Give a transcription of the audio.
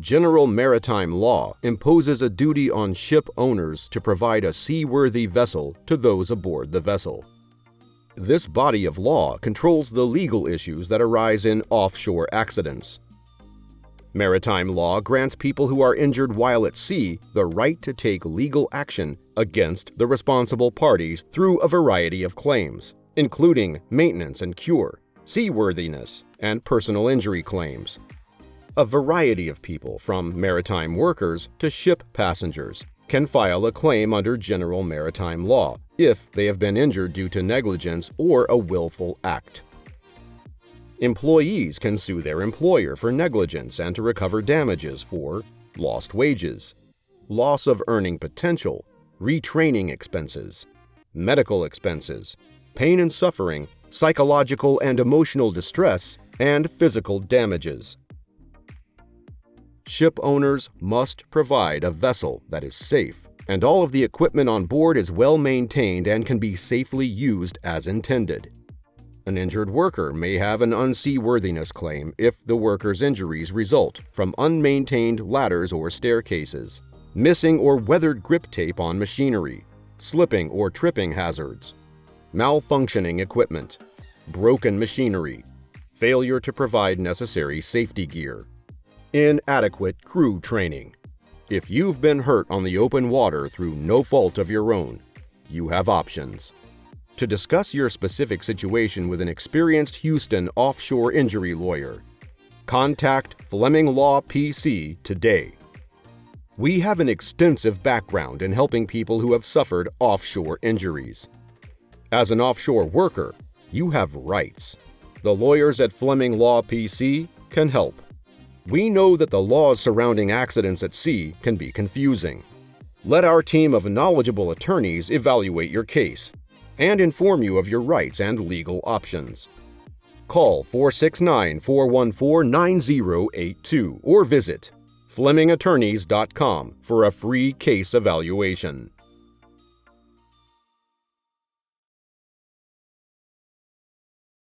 General Maritime Law imposes a duty on ship owners to provide a seaworthy vessel to those aboard the vessel. This body of law controls the legal issues that arise in offshore accidents. Maritime law grants people who are injured while at sea the right to take legal action against the responsible parties through a variety of claims, including maintenance and cure, seaworthiness, and personal injury claims. A variety of people, from maritime workers to ship passengers, can file a claim under general maritime law if they have been injured due to negligence or a willful act. Employees can sue their employer for negligence and to recover damages for lost wages, loss of earning potential, retraining expenses, medical expenses, pain and suffering, psychological and emotional distress, and physical damages. Ship owners must provide a vessel that is safe, and all of the equipment on board is well maintained and can be safely used as intended. An injured worker may have an unseaworthiness claim if the worker's injuries result from unmaintained ladders or staircases, missing or weathered grip tape on machinery, slipping or tripping hazards, malfunctioning equipment, broken machinery, failure to provide necessary safety gear, inadequate crew training. If you've been hurt on the open water through no fault of your own, you have options. To discuss your specific situation with an experienced Houston offshore injury lawyer, contact Fleming Law PC today. We have an extensive background in helping people who have suffered offshore injuries. As an offshore worker, you have rights. The lawyers at Fleming Law PC can help. We know that the laws surrounding accidents at sea can be confusing. Let our team of knowledgeable attorneys evaluate your case and inform you of your rights and legal options. Call 469-414-9082 or visit FlemingAttorneys.com for a free case evaluation.